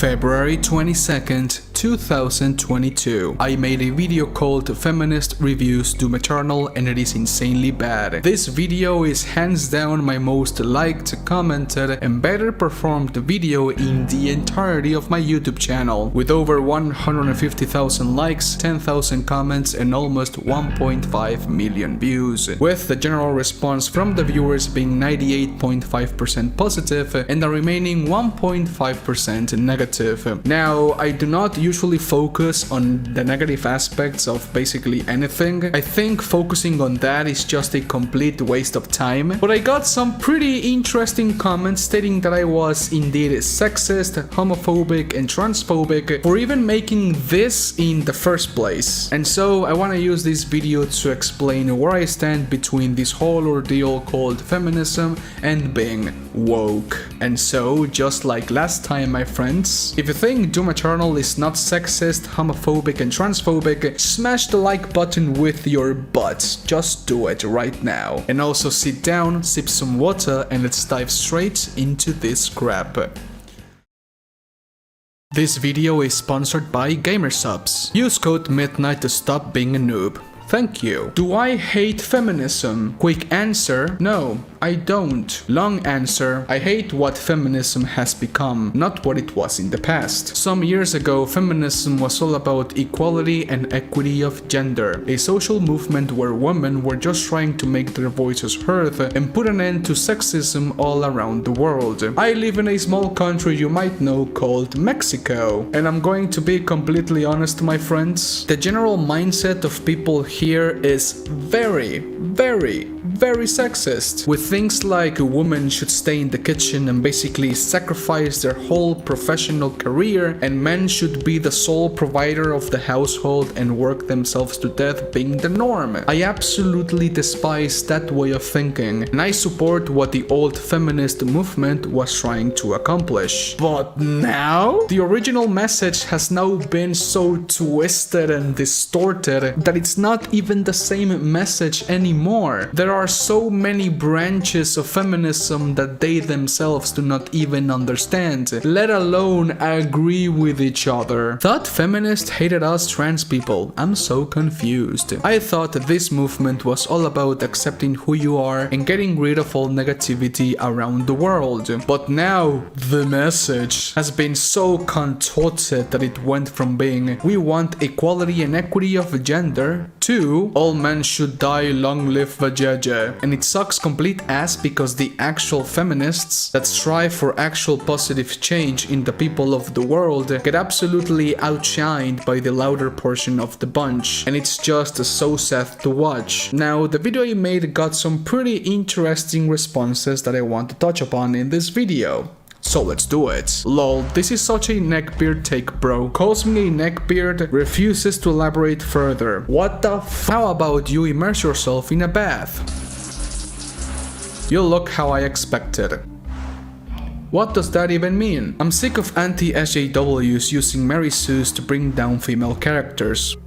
February 22nd, 2022. I made a video called Feminist Reviews Doom Eternal and it is insanely bad. This video is hands down my most liked, commented and better performed video in the entirety of my YouTube channel, with over 150,000 likes, 10,000 comments and almost 1.5 million views, with the general response from the viewers being 98.5% positive and the remaining 1.5% negative. Now, I do not usually focus on the negative aspects of basically anything. I think focusing on that is just a complete waste of time, but I got some pretty interesting comments stating that I was indeed sexist, homophobic and transphobic for even making this in the first place. And so I want to use this video to explain where I stand between this whole ordeal called feminism and being woke. And so, just like last time, my friends, if you think Doom Eternal is not sexist, homophobic and transphobic, smash the like button with your butt. Just do it right now. And also sit down, sip some water and let's dive straight into this crap. This video is sponsored by Gamersubs. Use code MIDNIGHT to stop being a noob. Thank you. Do I hate feminism? Quick answer, no, I don't. Long answer, I hate what feminism has become, not what it was in the past. Some years ago, feminism was all about equality and equity of gender, a social movement where women were just trying to make their voices heard and put an end to sexism all around the world. I live in a small country you might know called Mexico, and I'm going to be completely honest, my friends. The general mindset of people here is very sexist, with things like a woman should stay in the kitchen and basically sacrifice their whole professional career, and men should be the sole provider of the household and work themselves to death being the norm. I absolutely despise that way of thinking, and I support what the old feminist movement was trying to accomplish. But now, the original message has now been so twisted and distorted that it's not even the same message anymore. There are so many branches of feminism that they themselves do not even understand, let alone agree with each other. Thought feminists hated us trans people. I'm so confused. I thought this movement was all about accepting who you are and getting rid of all negativity around the world. But now, the message has been so contorted that it went from being we want equality and equity of gender to all men should die, long live Vajaja. And it sucks complete ass because the actual feminists that strive for actual positive change in the people of the world get absolutely outshined by the louder portion of the bunch, and it's just so sad to watch. Now, the video I made got some pretty interesting responses that I want to touch upon in this video. So let's do it. Lol, this is such a neckbeard take, bro. Calls me a neckbeard, refuses to elaborate further. What the f? How about you immerse yourself in a bath? You look how I expected. What does that even mean? I'm sick of anti-SJWs using Mary Sue's to bring down female characters.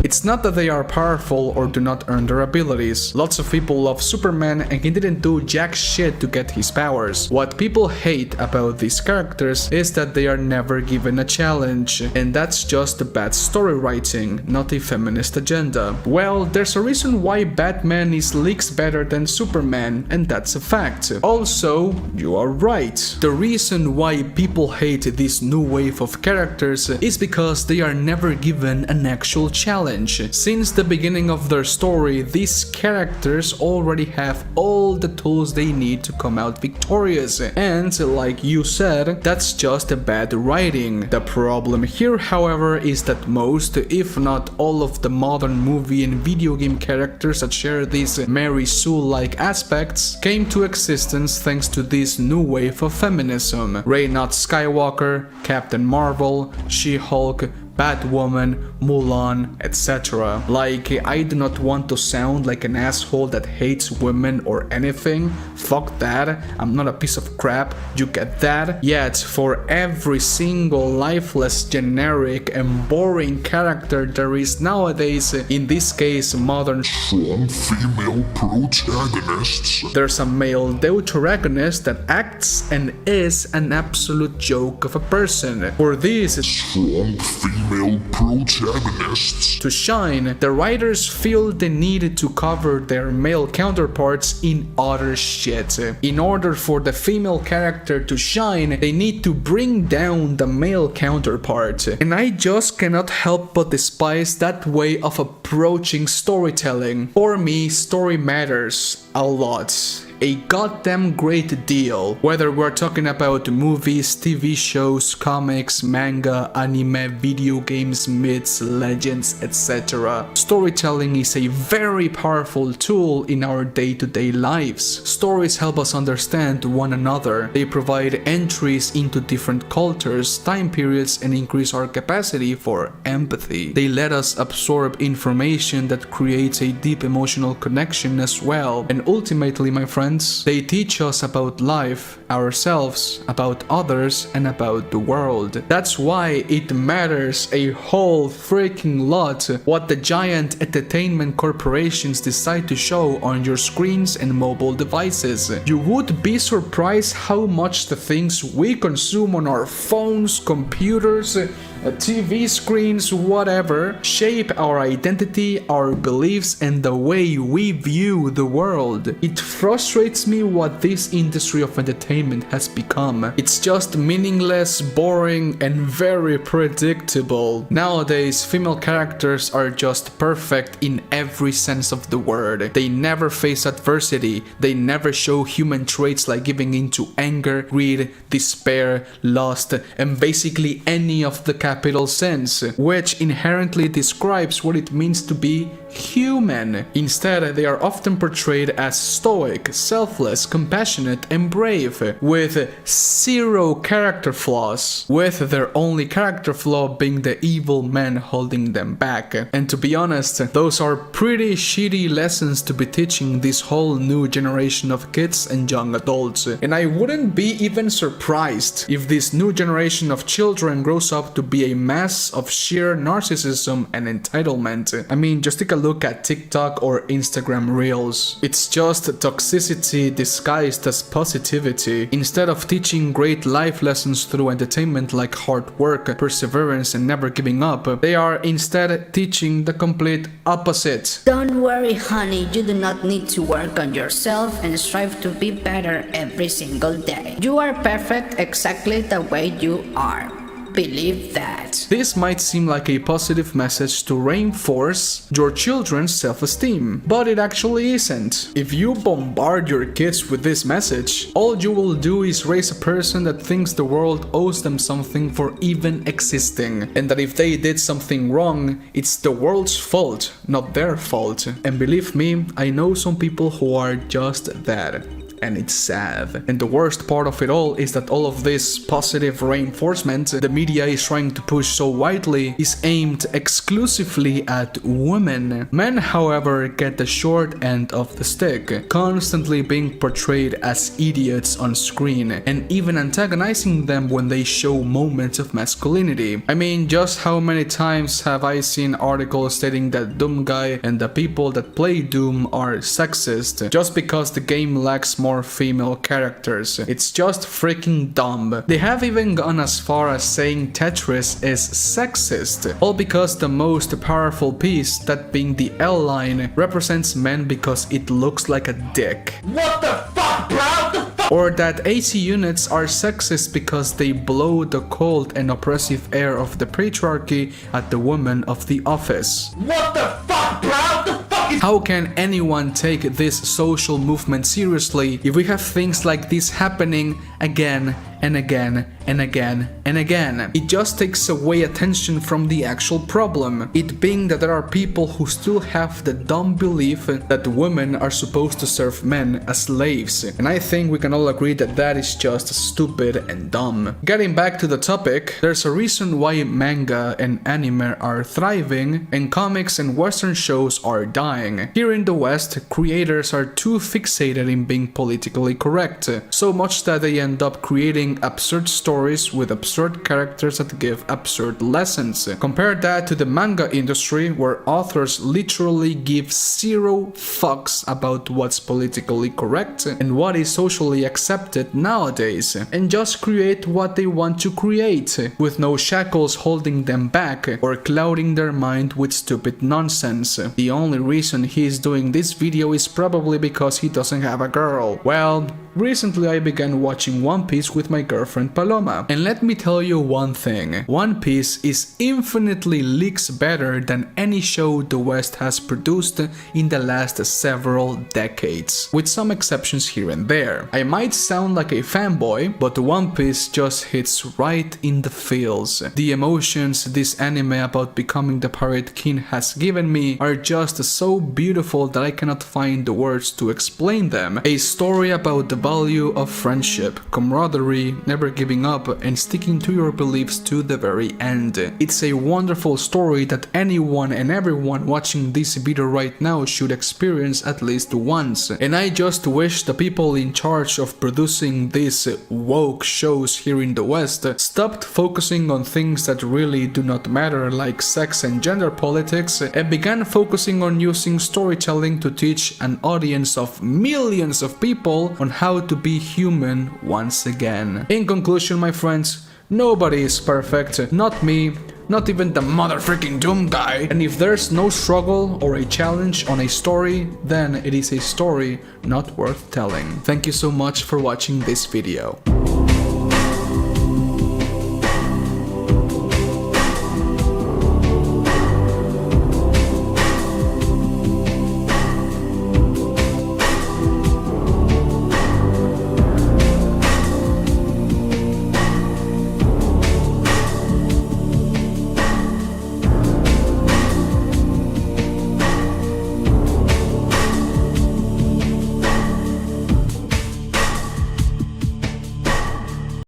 It's not that they are powerful or do not earn their abilities. Lots of people love Superman and he didn't do jack shit to get his powers. What people hate about these characters is that they are never given a challenge, and that's just bad story writing, not a feminist agenda. Well, there's a reason why Batman is leagues better than Superman, and that's a fact. Also, you are right. The reason why people hate this new wave of characters is because they are never given an actual challenge. Since the beginning of their story, these characters already have all the tools they need to come out victorious, and like you said, that's just a bad writing. The problem here, however, is that most, if not all of the modern movie and video game characters that share these Mary Sue-like aspects came to existence thanks to this new wave of feminism. Rey not Skywalker, Captain Marvel, She-Hulk, Batwoman, Mulan, etc. Like, I do not want to sound like an asshole that hates women or anything. Fuck that. I'm not a piece of crap. You get that? Yet, for every single lifeless, generic, and boring character there is nowadays, in this case modern strong female protagonists, there's a male deuteragonist that acts and is an absolute joke of a person. For these strong female protagonists to shine, the writers feel the need to cover their male counterparts in other shit. In order for the female character to shine, they need to bring down the male counterpart. And I just cannot help but despise that way of approaching storytelling. For me, story matters a lot. A goddamn great deal. Whether we're talking about movies, TV shows, comics, manga, anime, video games, myths, legends, etc. Storytelling is a very powerful tool in our day-to-day lives. Stories help us understand one another. They provide entries into different cultures, time periods, and increase our capacity for empathy. They let us absorb information that creates a deep emotional connection as well. And ultimately, my friends, they teach us about life, ourselves, about others, and about the world. That's why it matters a whole freaking lot what the giant entertainment corporations decide to show on your screens and mobile devices. You would be surprised how much the things we consume on our phones, computers, TV screens, whatever, shape our identity, our beliefs, and the way we view the world. It frustrates me what this industry of entertainment has become. It's just meaningless, boring, and very predictable. Nowadays, female characters are just perfect in every sense of the word. They never face adversity. They never show human traits like giving into anger, greed, despair, lust, and basically any of the capital sense, which inherently describes what it means to be human. Instead, they are often portrayed as stoic, selfless, compassionate, and brave, with zero character flaws, with their only character flaw being the evil man holding them back. And to be honest, those are pretty shitty lessons to be teaching this whole new generation of kids and young adults. And I wouldn't be even surprised if this new generation of children grows up to be a mass of sheer narcissism and entitlement. I mean, just take a look at TikTok or Instagram Reels. It's just toxicity disguised as positivity. Instead of teaching great life lessons through entertainment like hard work, perseverance, and never giving up, they are instead teaching the complete opposite. Don't worry, honey, you do not need to work on yourself and strive to be better every single day. You are perfect exactly the way you are. Believe that. This might seem like a positive message to reinforce your children's self-esteem, but it actually isn't. If you bombard your kids with this message, all you will do is raise a person that thinks the world owes them something for even existing, and that if they did something wrong, it's the world's fault, not their fault. And believe me, I know some people who are just that. And it's sad. And the worst part of it all is that all of this positive reinforcement the media is trying to push so widely is aimed exclusively at women. Men, however, get the short end of the stick, constantly being portrayed as idiots on screen, and even antagonizing them when they show moments of masculinity. I mean, just how many times have I seen articles stating that Doom Guy and the people that play Doom are sexist just because the game lacks more female characters? It's just freaking dumb. They have even gone as far as saying Tetris is sexist, all because the most powerful piece, that being the L line, represents men because it looks like a dick. What the fuck, bro? Or that AC units are sexist because they blow the cold and oppressive air of the patriarchy at the women of the office. What the fuck, bro? The fuck is... How can anyone take this social movement seriously if we have things like this happening again and again and again and again. It just takes away attention from the actual problem, it being that there are people who still have the dumb belief that women are supposed to serve men as slaves, and I think we can all agree that that is just stupid and dumb. Getting back to the topic, there's a reason why manga and anime are thriving and comics and western shows are dying. Here in the West, creators are too fixated in being politically correct, so much that they end up creating absurd stories with absurd characters that give absurd lessons. Compare that to the manga industry, where authors literally give zero fucks about what's politically correct and what is socially accepted nowadays, and just create what they want to create, with no shackles holding them back or clouding their mind with stupid nonsense. The only reason he is doing this video is probably because he doesn't have a girl. Well, recently I began watching One Piece with my girlfriend Paloma, and let me tell you one thing, One Piece is infinitely leagues better than any show the West has produced in the last several decades, with some exceptions here and there. I might sound like a fanboy, but One Piece just hits right in the feels. The emotions this anime about becoming the Pirate King has given me are just so beautiful that I cannot find the words to explain them. A story about the value of friendship, camaraderie, never giving up, and sticking to your beliefs to the very end. It's a wonderful story that anyone and everyone watching this video right now should experience at least once, and I just wish the people in charge of producing these woke shows here in the West stopped focusing on things that really do not matter, like sex and gender politics, and began focusing on using storytelling to teach an audience of millions of people on how to be human once again. In conclusion, my friends, nobody is perfect, not me, not even the motherfucking Doom guy, and if there's no struggle or a challenge on a story, then it is a story not worth telling. Thank you so much for watching this video.